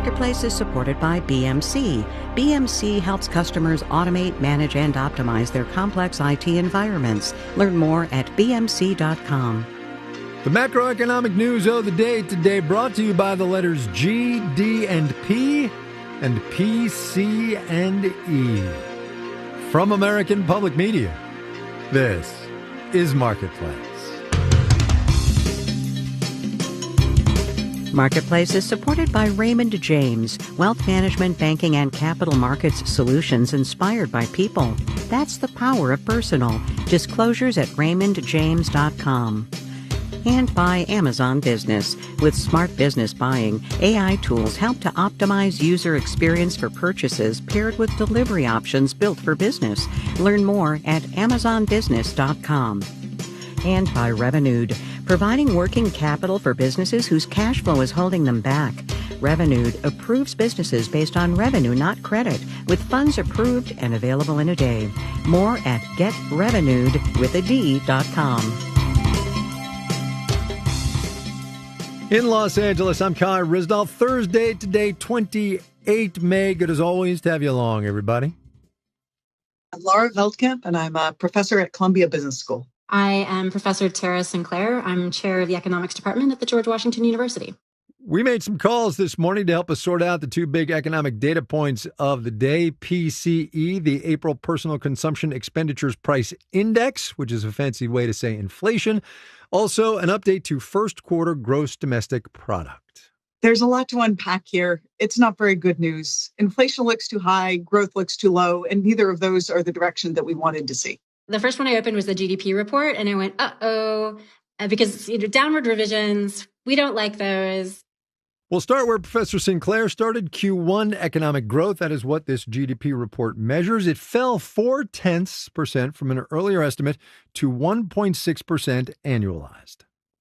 Marketplace is supported by BMC. BMC helps customers automate, manage, and optimize their complex IT environments. Learn more at bmc.com. The macroeconomic news of the day today brought to you by the letters G, D, and P, and P, C, and E. From American Public Media, this is Marketplace. Marketplace is supported by Raymond James, wealth management, banking, and capital markets solutions inspired by people. That's the power of personal. Disclosures at raymondjames.com. And by Amazon Business. With smart business buying, AI tools help to optimize user experience for purchases paired with delivery options built for business. Learn more at amazonbusiness.com. And by Revenued, providing working capital for businesses whose cash flow is holding them back. Revenued approves businesses based on revenue, not credit, with funds approved and available in a day. More at getrevenued.com. In Los Angeles, I'm Kai Ryssdal. Thursday today, 28 May. Good as always to have you along, everybody. I'm Laura Veldkamp, and I'm a professor at Columbia Business School. I am Professor Tara Sinclair. I'm chair of the economics department at the George Washington University. We made some calls this morning to help us sort out the two big economic data points of the day. PCE, the April Personal Consumption Expenditures Price Index, which is a fancy way to say inflation. Also, an update to first quarter gross domestic product. There's a lot to unpack here. It's not very good news. Inflation looks too high, growth looks too low, and neither of those are the direction that we wanted to see. The first one I opened was the GDP report, and I went, uh-oh, because downward revisions, we don't like those. We'll start where Professor Sinclair started. Q1 economic growth, that is what this GDP report measures. It fell 0.4% from an earlier estimate to 1.6% annualized.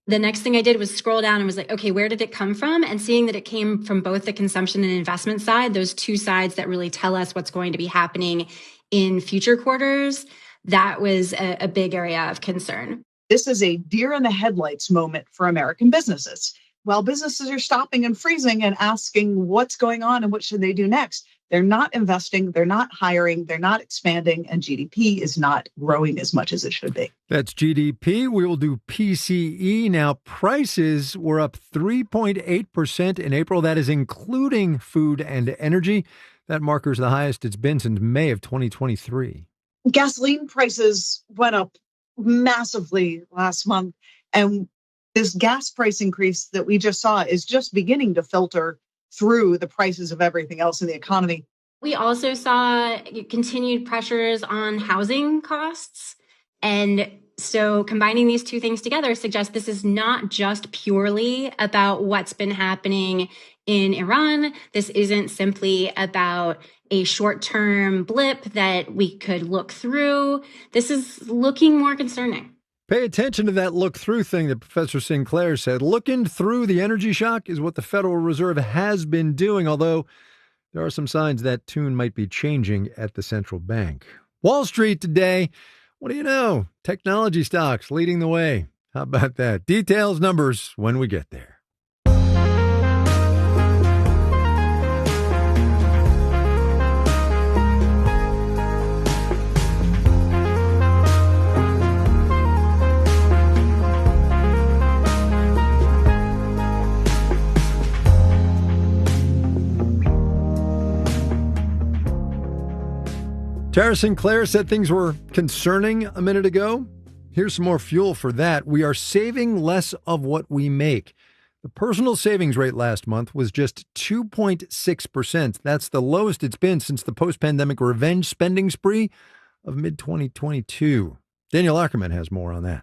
The next thing I did was scroll down and was like, okay, where did it come from? And seeing that it came from both the consumption and investment side, those two sides that really tell us what's going to be happening in future quarters, that was a big area of concern. This is a deer in the headlights moment for American businesses. While businesses are stopping and freezing and asking what's going on and what should they do next, they're not investing, they're not hiring, they're not expanding, and GDP is not growing as much as it should be. That's GDP. We will do PCE. Now, prices were up 3.8% in April. That is including food and energy. That marker is the highest it's been since May of 2023. Gasoline prices went up massively last month, and this gas price increase that we just saw is just beginning to filter through the prices of everything else in the economy. We also saw continued pressures on housing costs. And so combining these two things together suggests this is not just purely about what's been happening in Iran. This isn't simply about a short-term blip that we could look through. This is looking more concerning. Pay attention to that look-through thing that Professor Sinclair said. Looking through the energy shock is what the Federal Reserve has been doing, although there are some signs that tune might be changing at the central bank. Wall Street today, what do you know? Technology stocks leading the way. How about that? Details, numbers, when we get there. Tara Sinclair said things were concerning a minute ago. Here's some more fuel for that. We are saving less of what we make. The personal savings rate last month was just 2.6%. That's the lowest it's been since the post-pandemic revenge spending spree of mid-2022. Daniel Ackerman has more on that.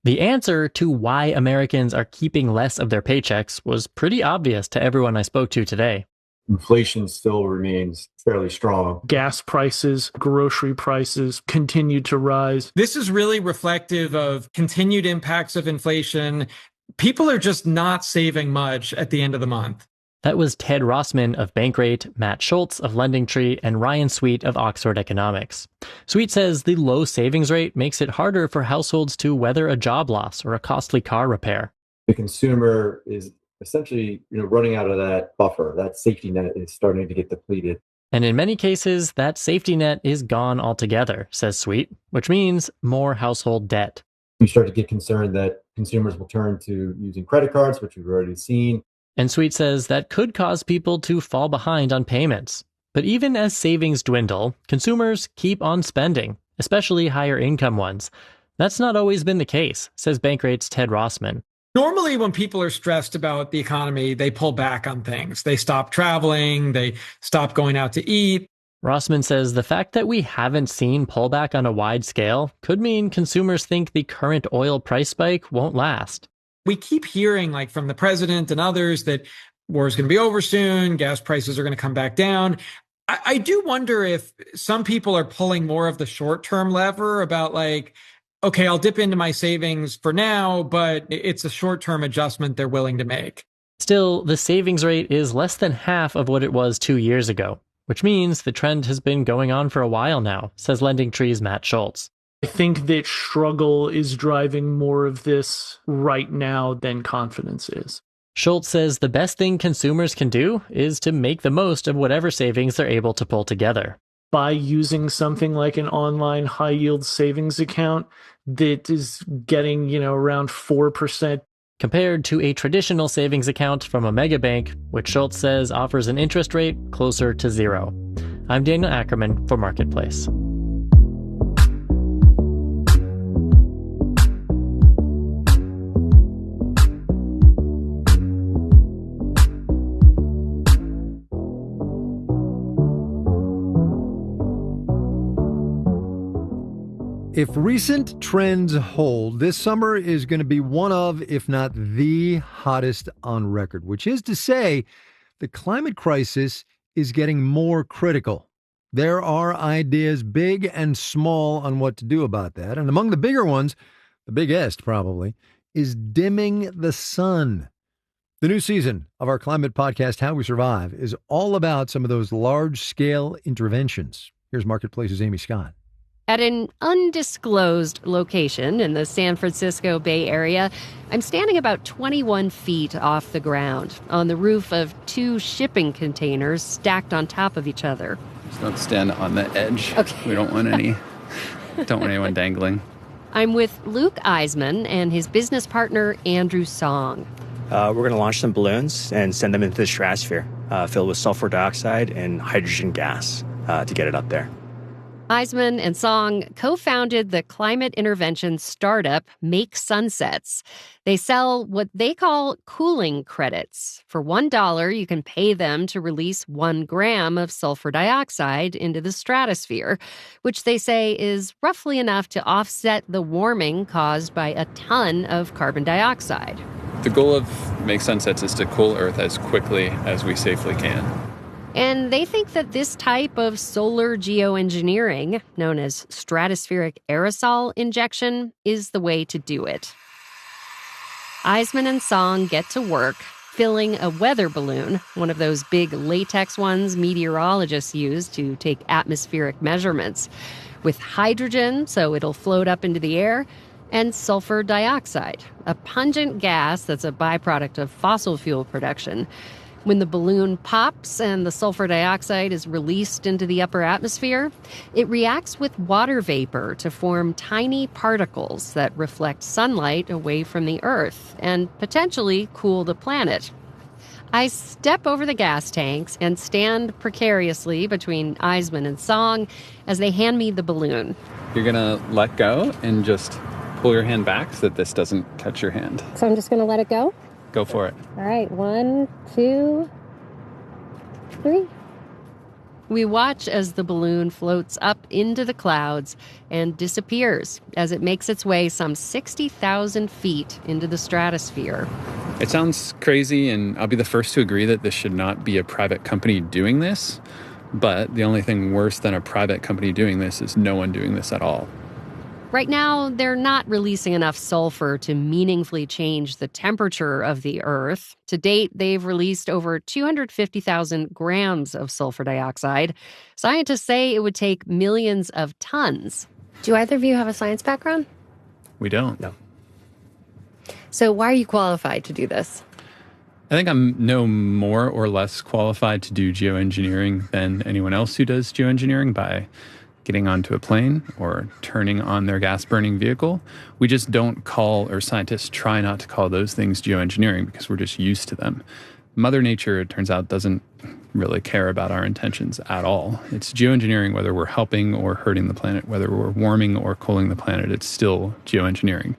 The answer to why Americans are keeping less of their paychecks was pretty obvious to everyone I spoke to today. Inflation still remains fairly strong. Gas prices, grocery prices continue to rise. This is really reflective of continued impacts of inflation. People are just not saving much at the end of the month. That was Ted Rossman of Bankrate, Matt Schultz of LendingTree, and Ryan Sweet of Oxford Economics. Sweet says the low savings rate makes it harder for households to weather a job loss or a costly car repair. The consumer is essentially, running out of that buffer. That safety net is starting to get depleted. And in many cases, that safety net is gone altogether, says Sweet, which means more household debt. We start to get concerned that consumers will turn to using credit cards, which we've already seen. And Sweet says that could cause people to fall behind on payments. But even as savings dwindle, consumers keep on spending, especially higher income ones. That's not always been the case, says Bankrate's Ted Rossman. Normally, when people are stressed about the economy, they pull back on things. They stop traveling, they stop going out to eat. Rossman says the fact that we haven't seen pullback on a wide scale could mean consumers think the current oil price spike won't last. We keep hearing, like from the president and others, that war is going to be over soon, gas prices are going to come back down. I do wonder if some people are pulling more of the short-term lever about like, okay, I'll dip into my savings for now, but it's a short-term adjustment they're willing to make. Still, the savings rate is less than half of what it was 2 years ago, which means the trend has been going on for a while now, says LendingTree's Matt Schultz. I think that struggle is driving more of this right now than confidence is. Schultz says the best thing consumers can do is to make the most of whatever savings they're able to pull together. By using something like an online high-yield savings account that is getting, around 4%. Compared to a traditional savings account from a mega bank, which Schultz says offers an interest rate closer to zero. I'm Daniel Ackerman for Marketplace. If recent trends hold, this summer is going to be one of, if not the hottest on record, which is to say, the climate crisis is getting more critical. There are ideas big and small on what to do about that. And among the bigger ones, the biggest probably, is dimming the sun. The new season of our climate podcast, How We Survive, is all about some of those large-scale interventions. Here's Marketplace's Amy Scott. At an undisclosed location in the San Francisco Bay Area, I'm standing about 21 feet off the ground on the roof of 2 shipping containers stacked on top of each other. Just don't stand on the edge. Okay. We don't want anyone dangling. I'm with Luke Eisman and his business partner, Andrew Song. We're going to launch some balloons and send them into the stratosphere, filled with sulfur dioxide and hydrogen gas to get it up there. Eisman and Song co-founded the climate intervention startup Make Sunsets. They sell what they call cooling credits. For $1, you can pay them to release 1 gram of sulfur dioxide into the stratosphere, which they say is roughly enough to offset the warming caused by a ton of carbon dioxide. The goal of Make Sunsets is to cool Earth as quickly as we safely can. And they think that this type of solar geoengineering, known as stratospheric aerosol injection, is the way to do it. Eisman and Song get to work filling a weather balloon, one of those big latex ones meteorologists use to take atmospheric measurements, with hydrogen so it'll float up into the air, and sulfur dioxide, a pungent gas that's a byproduct of fossil fuel production. When the balloon pops and the sulfur dioxide is released into the upper atmosphere, it reacts with water vapor to form tiny particles that reflect sunlight away from the Earth and potentially cool the planet. I step over the gas tanks and stand precariously between Eisman and Song as they hand me the balloon. You're going to let go and just pull your hand back so that this doesn't touch your hand. So I'm just going to let it go? Go for it. All right, 1, 2, 3. We watch as the balloon floats up into the clouds and disappears as it makes its way some 60,000 feet into the stratosphere. It sounds crazy, and I'll be the first to agree that this should not be a private company doing this. But the only thing worse than a private company doing this is no one doing this at all. Right now, they're not releasing enough sulfur to meaningfully change the temperature of the Earth. To date, they've released over 250,000 grams of sulfur dioxide. Scientists say it would take millions of tons. Do either of you have a science background? We don't. No. So why are you qualified to do this? I think I'm no more or less qualified to do geoengineering than anyone else who does geoengineering by getting onto a plane or turning on their gas-burning vehicle. We just don't call, or scientists try not to call those things geoengineering because we're just used to them. Mother Nature, it turns out, doesn't really care about our intentions at all. It's geoengineering whether we're helping or hurting the planet, whether we're warming or cooling the planet. It's still geoengineering.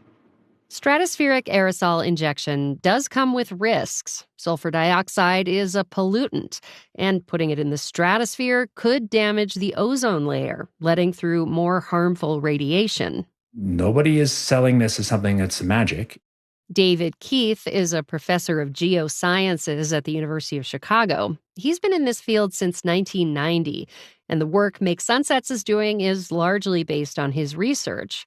Stratospheric aerosol injection does come with risks. Sulfur dioxide is a pollutant, and putting it in the stratosphere could damage the ozone layer, letting through more harmful radiation. Nobody is selling this as something that's magic. David Keith is a professor of geosciences at the University of Chicago. He's been in this field since 1990, and the work Make Sunsets is doing is largely based on his research.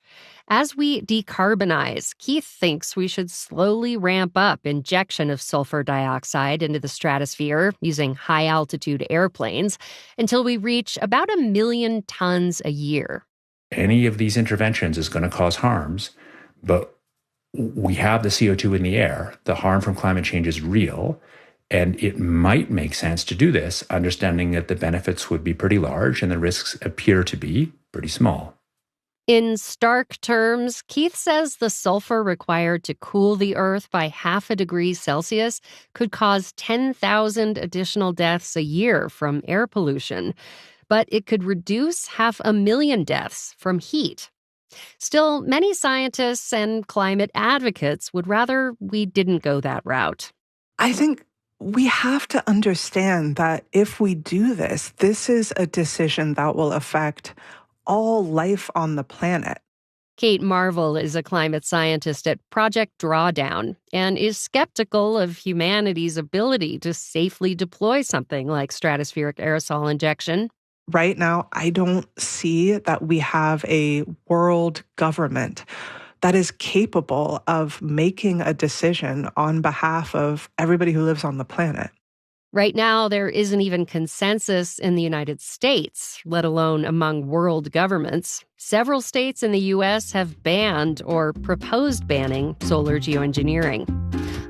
As we decarbonize, Keith thinks we should slowly ramp up injection of sulfur dioxide into the stratosphere using high-altitude airplanes until we reach about 1 million tons a year. Any of these interventions is going to cause harms, but we have the CO2 in the air. The harm from climate change is real, and it might make sense to do this, understanding that the benefits would be pretty large and the risks appear to be pretty small. In stark terms, Keith says the sulfur required to cool the Earth by 0.5 degrees Celsius could cause 10,000 additional deaths a year from air pollution, but it could reduce 500,000 deaths from heat. Still, many scientists and climate advocates would rather we didn't go that route. I think we have to understand that if we do this, this is a decision that will affect all life on the planet. Kate Marvel is a climate scientist at Project Drawdown and is skeptical of humanity's ability to safely deploy something like stratospheric aerosol injection. Right now, I don't see that we have a world government that is capable of making a decision on behalf of everybody who lives on the planet. Right now, there isn't even consensus in the United States, let alone among world governments. Several states in the U.S. have banned or proposed banning solar geoengineering.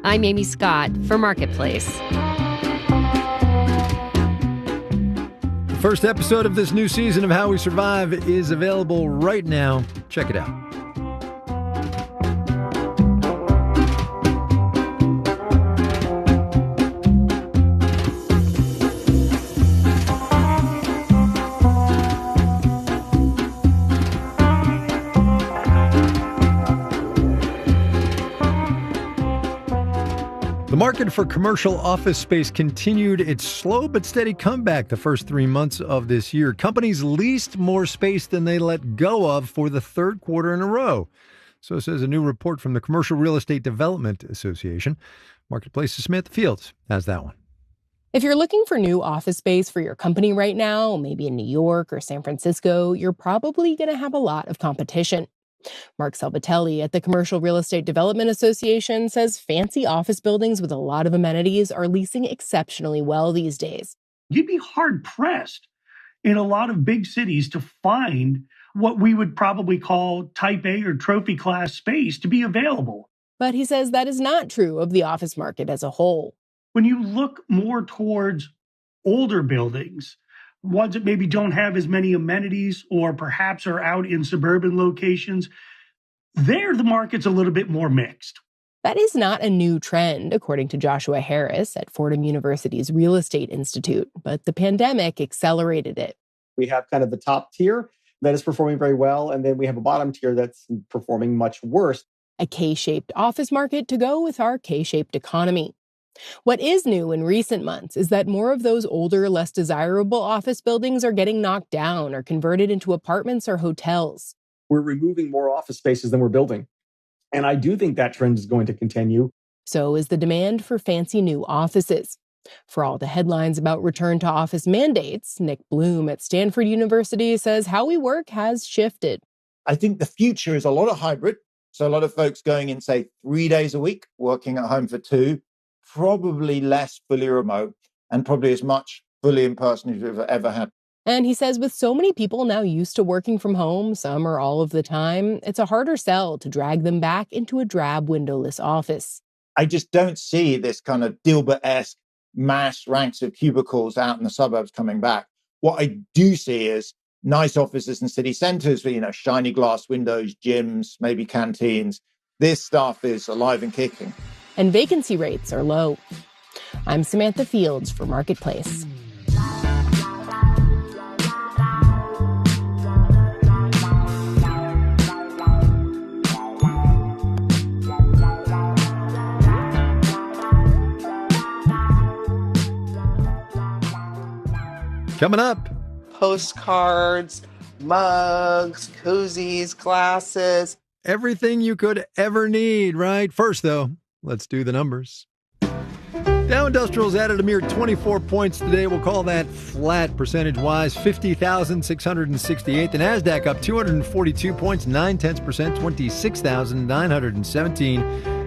I'm Amy Scott for Marketplace. The first episode of this new season of How We Survive is available right now. Check it out. The market for commercial office space continued its slow but steady comeback the first 3 months of this year. Companies leased more space than they let go of for the third quarter in a row. So says a new report from the Commercial Real Estate Development Association. Marketplace's Smith Fields has that one. If you're looking for new office space for your company right now, maybe in New York or San Francisco, you're probably going to have a lot of competition. Mark Salvatelli at the Commercial Real Estate Development Association says fancy office buildings with a lot of amenities are leasing exceptionally well these days. You'd be hard-pressed in a lot of big cities to find what we would probably call type A or trophy class space to be available. But he says that is not true of the office market as a whole. When you look more towards older buildings, ones that maybe don't have as many amenities or perhaps are out in suburban locations, there the market's a little bit more mixed. That is not a new trend, according to Joshua Harris at Fordham University's Real Estate Institute, but the pandemic accelerated it. We have kind of the top tier that is performing very well, and then we have a bottom tier that's performing much worse. A K-shaped office market to go with our K-shaped economy. What is new in recent months is that more of those older, less desirable office buildings are getting knocked down or converted into apartments or hotels. We're removing more office spaces than we're building. And I do think that trend is going to continue. So is the demand for fancy new offices. For all the headlines about return to office mandates, Nick Bloom at Stanford University says how we work has shifted. I think the future is a lot of hybrid. So a lot of folks going in, say, 3 days a week, working at home for 2. Probably less fully remote and probably as much fully in person as we've ever had. And he says with so many people now used to working from home, some or all of the time, it's a harder sell to drag them back into a drab windowless office. I just don't see this kind of Dilbert-esque mass ranks of cubicles out in the suburbs coming back. What I do see is nice offices in city centers with, shiny glass windows, gyms, maybe canteens. This stuff is alive and kicking. And vacancy rates are low. I'm Samantha Fields for Marketplace. Coming up, postcards, mugs, koozies, glasses. Everything you could ever need, right? First, though, let's do the numbers. Dow Industrials added a mere 24 points today. We'll call that flat percentage-wise, 50,668. The NASDAQ up 242 points, 0.9%, 26,917.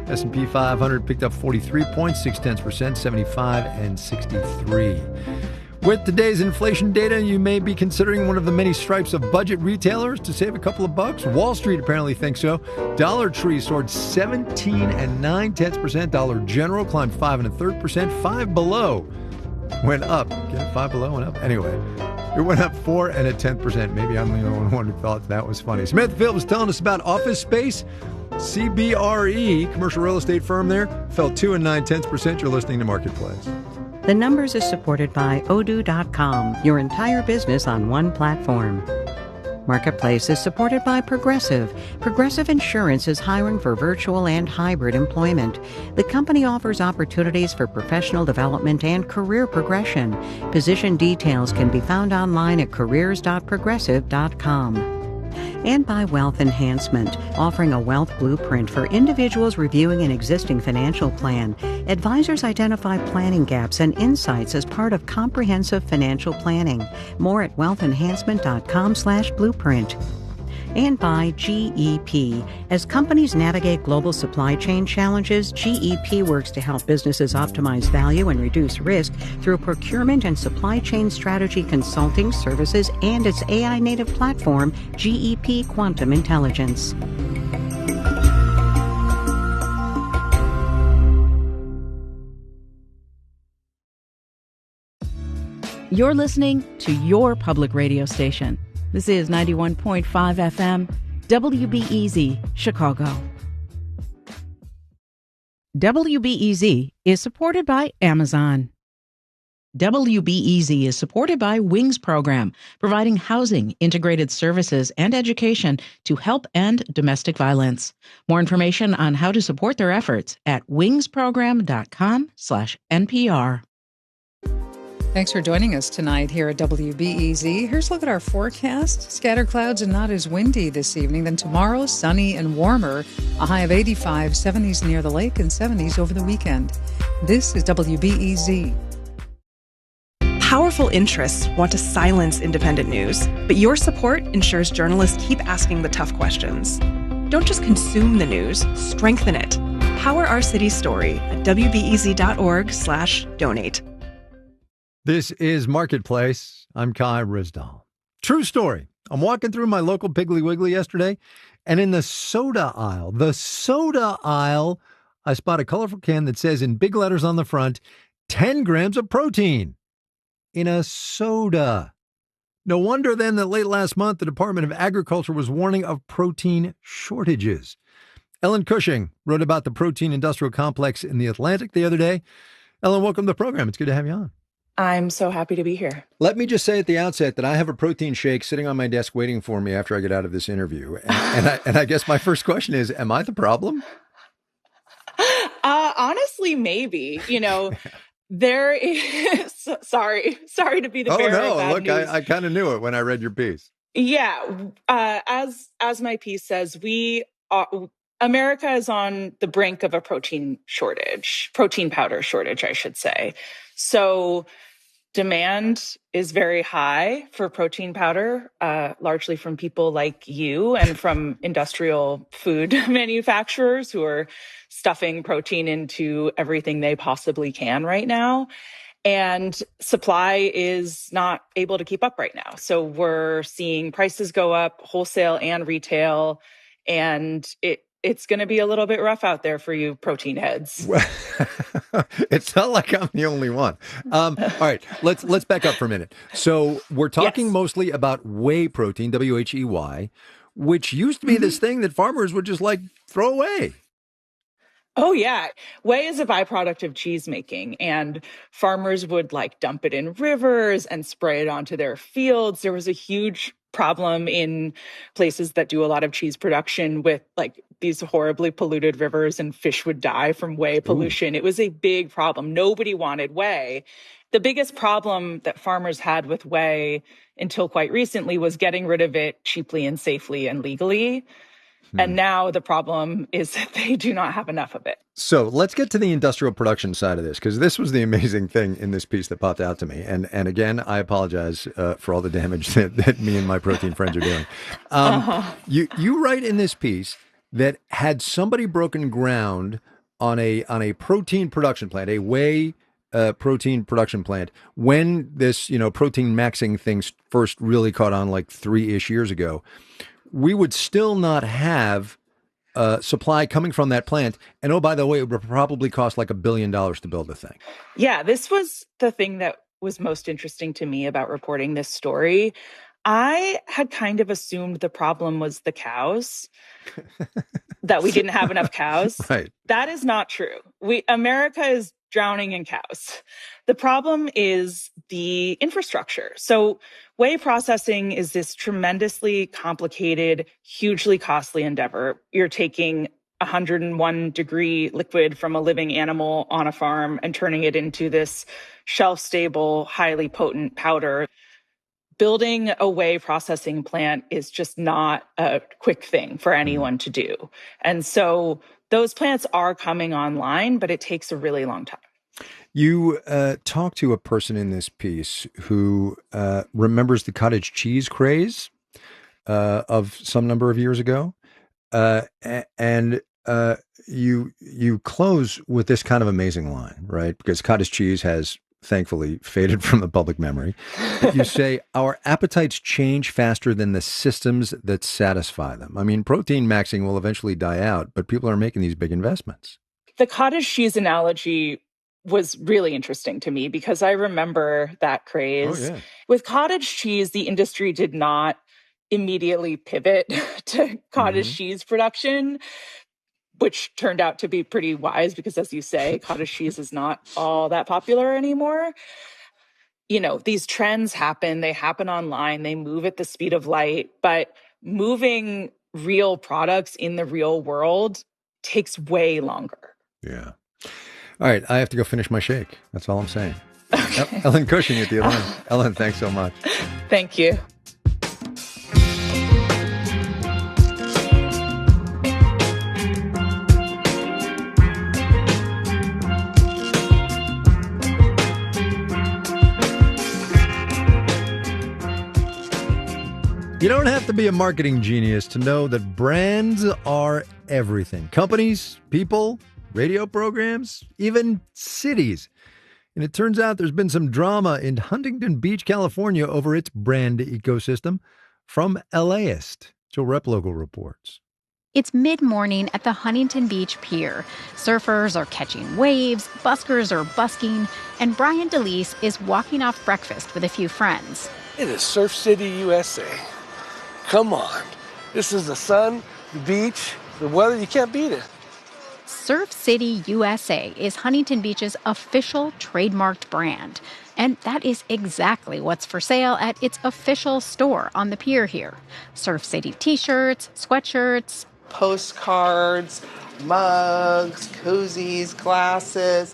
S&P 500 picked up 43 points, 0.6%, 75 and 63. With today's inflation data, you may be considering one of the many stripes of budget retailers to save a couple of bucks. Wall Street apparently thinks so. Dollar Tree soared 17 and 0.9%. Dollar General climbed 5 1/3%. Five Below went up. Again, Five Below went up. Anyway, it went up 4 1/10%. Maybe I'm the only one who thought that was funny. Samantha Field was telling us about office space. CBRE, commercial real estate firm there, fell 2 9/10%. You're listening to Marketplace. The Numbers is supported by Odoo.com, your entire business on one platform. Marketplace is supported by Progressive. Progressive Insurance is hiring for virtual and hybrid employment. The company offers opportunities for professional development and career progression. Position details can be found online at careers.progressive.com. And by Wealth Enhancement, offering a wealth blueprint for individuals reviewing an existing financial plan. Advisors identify planning gaps and insights as part of comprehensive financial planning. More at wealthenhancement.com/blueprint. And by GEP. As companies navigate global supply chain challenges, GEP works to help businesses optimize value and reduce risk through procurement and supply chain strategy consulting services and its AI-native platform, GEP Quantum Intelligence. You're listening to your public radio station. This is 91.5 FM, WBEZ, Chicago. WBEZ is supported by Amazon. WBEZ is supported by Wings Program, providing housing, integrated services, and education to help end domestic violence. More information on how to support their efforts at wingsprogram.com/NPR. Thanks for joining us tonight here at WBEZ. Here's a look at our forecast. Scattered clouds and not as windy this evening. Then tomorrow, sunny and warmer. A high of 85, 70s near the lake, and 70s over the weekend. This is WBEZ. Powerful interests want to silence independent news, but your support ensures journalists keep asking the tough questions. Don't just consume the news, strengthen it. Power our city's story at wbez.org/donate. This is Marketplace. I'm Kai Rizdal. True story. I'm walking through my local Piggly Wiggly yesterday, and in the soda aisle, I spot a colorful can that says in big letters on the front, 10 grams of protein in a soda. No wonder then that late last month, the Department of Agriculture was warning of protein shortages. Ellen Cushing wrote about the protein industrial complex in The Atlantic the other day. Ellen, welcome to the program. It's good to have you on. I'm so happy to be here. Let me just say at the outset that I have a protein shake sitting on my desk waiting for me after I get out of this interview. And I guess my first question is, am I the problem? Honestly, maybe. There is... Sorry to be the bearer of bad news. I kind of knew it when I read your piece. Yeah. As my piece says, America is on the brink of a protein powder shortage, I should say. So demand is very high for protein powder, largely from people like you and from industrial food manufacturers who are stuffing protein into everything they possibly can right now. And supply is not able to keep up right now. So we're seeing prices go up, wholesale and retail, and it's going to be a little bit rough out there for you protein heads. It's not like I'm the only one. All right, let's back up for a minute. So we're talking mostly about whey protein, WHEY, which used to be this thing that farmers would just like throw away. Oh, yeah. Whey is a byproduct of cheese making, and farmers would like dump it in rivers and spray it onto their fields. There was a huge problem in places that do a lot of cheese production with like these horribly polluted rivers, and fish would die from whey pollution. It was a big problem. Nobody wanted whey. The biggest problem that farmers had with whey until quite recently was getting rid of it cheaply and safely and legally. And now the problem is that they do not have enough of it. So let's get to the industrial production side of this, because this was the amazing thing in this piece that popped out to me. And again, I apologize for all the damage that me and my protein friends are doing. You write in this piece that had somebody broken ground on a protein production plant, a whey protein production plant, when this protein maxing things first really caught on like 3-ish years ago, we would still not have supply coming from that plant. And oh, by the way, it would probably cost like $1 billion to build the thing. Yeah, this was the thing that was most interesting to me about reporting this story. I had kind of assumed the problem was the cows, that we didn't have enough cows. Right. That is not true. America is drowning in cows. The problem is the infrastructure. So whey processing is this tremendously complicated, hugely costly endeavor. You're taking 101-degree liquid from a living animal on a farm and turning it into this shelf-stable, highly potent powder. Building a whey processing plant is just not a quick thing for anyone to do. And so those plants are coming online, but it takes a really long time. You talked to a person in this piece who remembers the cottage cheese craze of some number of years ago. And you close with this kind of amazing line, right? Because cottage cheese has thankfully faded from the public memory. You say, our appetites change faster than the systems that satisfy them. I mean, protein maxing will eventually die out, but people are making these big investments. The cottage cheese analogy was really interesting to me because I remember that craze. Oh, yeah. With cottage cheese, the industry did not immediately pivot to cottage cheese production, which turned out to be pretty wise because, as you say, cottage cheese is not all that popular anymore. These trends happen. They happen online. They move at the speed of light. But moving real products in the real world takes way longer. Yeah. All right. I have to go finish my shake. That's all I'm saying. Okay. Ellen Cushing at the Atlantic. Ellen, thanks so much. Thank you. You don't have to be a marketing genius to know that brands are everything. Companies, people, radio programs, even cities. And it turns out there's been some drama in Huntington Beach, California over its brand ecosystem. From LAist, Jill Replogle reports. It's mid-morning at the Huntington Beach Pier. Surfers are catching waves, buskers are busking, and Brian DeLise is walking off breakfast with a few friends. It is Surf City, USA. Come on. This is the sun, the beach, the weather. You can't beat it. Surf City, USA is Huntington Beach's official trademarked brand. And that is exactly what's for sale at its official store on the pier here. Surf City t-shirts, sweatshirts, postcards, mugs, koozies, glasses.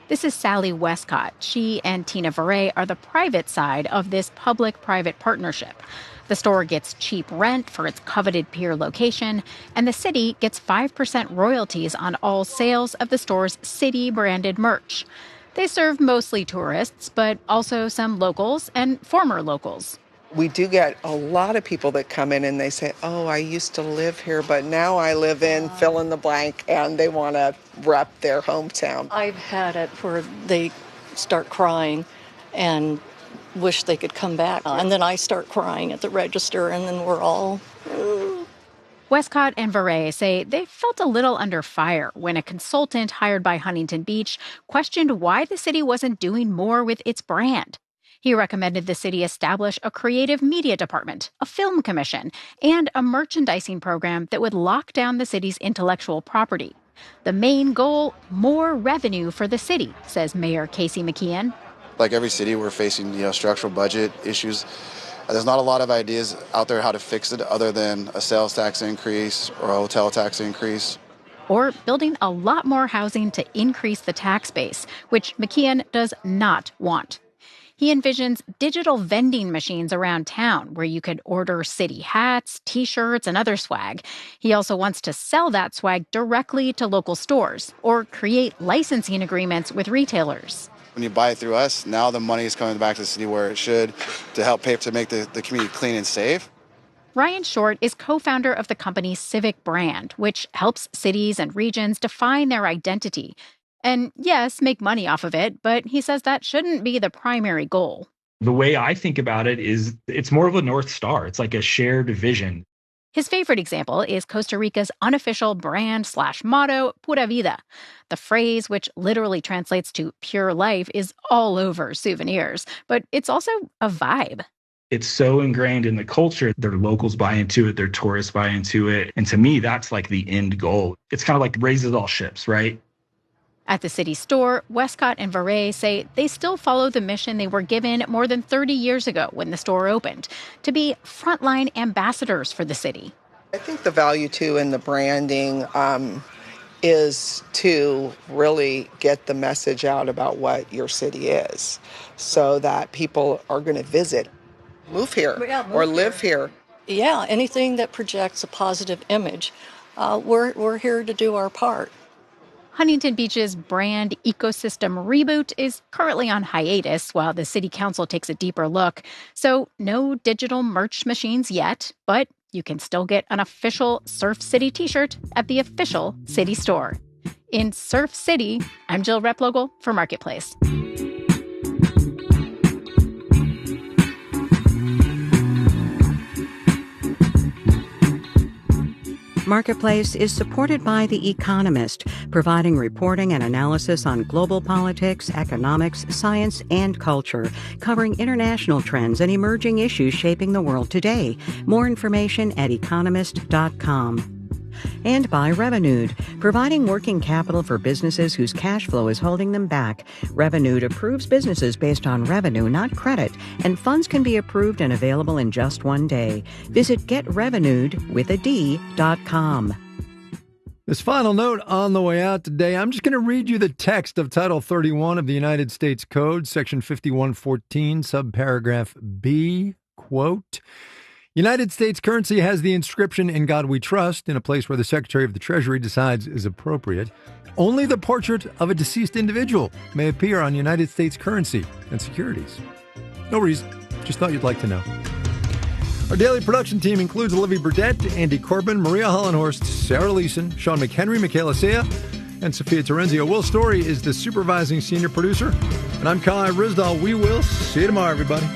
This is Sally Westcott. She and Tina Veray are the private side of this public-private partnership. The store gets cheap rent for its coveted pier location, and the city gets 5% royalties on all sales of the store's city-branded merch. They serve mostly tourists, but also some locals and former locals. We do get a lot of people that come in and they say, oh, I used to live here, but now I live in fill in the blank, and they want to rep their hometown. I've had it where they start crying and wish they could come back. And then I start crying at the register, and then we're all... Westcott and Varay say they felt a little under fire when a consultant hired by Huntington Beach questioned why the city wasn't doing more with its brand. He recommended the city establish a creative media department, a film commission, and a merchandising program that would lock down the city's intellectual property. The main goal, more revenue for the city, says Mayor Casey McKeon. Like every city, we're facing, structural budget issues. There's not a lot of ideas out there how to fix it other than a sales tax increase or a hotel tax increase. Or building a lot more housing to increase the tax base, which McKeon does not want. He envisions digital vending machines around town where you could order city hats, T-shirts, and other swag. He also wants to sell that swag directly to local stores or create licensing agreements with retailers. When you buy it through us, now the money is coming back to the city where it should to help pay to make the community clean and safe. Ryan Short is co-founder of the company's Civic brand, which helps cities and regions define their identity. And yes, make money off of it, but he says that shouldn't be the primary goal. The way I think about it is it's more of a North Star. It's like a shared vision. His favorite example is Costa Rica's unofficial brand/motto, Pura Vida. The phrase, which literally translates to pure life, is all over souvenirs, but it's also a vibe. It's so ingrained in the culture. Their locals buy into it, their tourists buy into it. And to me, that's like the end goal. It's kind of like raises all ships, right? At the city store, Westcott and Varay say they still follow the mission they were given more than 30 years ago when the store opened, to be frontline ambassadors for the city. I think the value, too, in the branding is to really get the message out about what your city is so that people are going to visit, move here, or live here. Yeah, anything that projects a positive image. We're here to do our part. Huntington Beach's brand ecosystem reboot is currently on hiatus while the city council takes a deeper look. So no digital merch machines yet, but you can still get an official Surf City t-shirt at the official city store. In Surf City, I'm Jill Replogle for Marketplace. Marketplace is supported by The Economist, providing reporting and analysis on global politics, economics, science, and culture, covering international trends and emerging issues shaping the world today. More information at economist.com. And by Revenued, providing working capital for businesses whose cash flow is holding them back. Revenued approves businesses based on revenue, not credit, and funds can be approved and available in just one day. Visit getrevenued.com. This final note on the way out today, I'm just going to read you the text of Title 31 of the United States Code, Section 5114, subparagraph B, quote, United States currency has the inscription "In God We Trust" in a place where the Secretary of the Treasury decides is appropriate. Only the portrait of a deceased individual may appear on United States currency and securities. No reason. Just thought you'd like to know. Our daily production team includes Olivia Burdett, Andy Corbin, Maria Hollenhorst, Sarah Leeson, Sean McHenry, Michaela Sea, and Sophia Terenzio. Will Story is the supervising senior producer. And I'm Kai Risdall. We will see you tomorrow, everybody.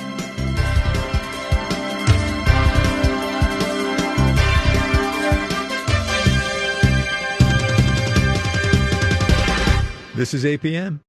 This is APM.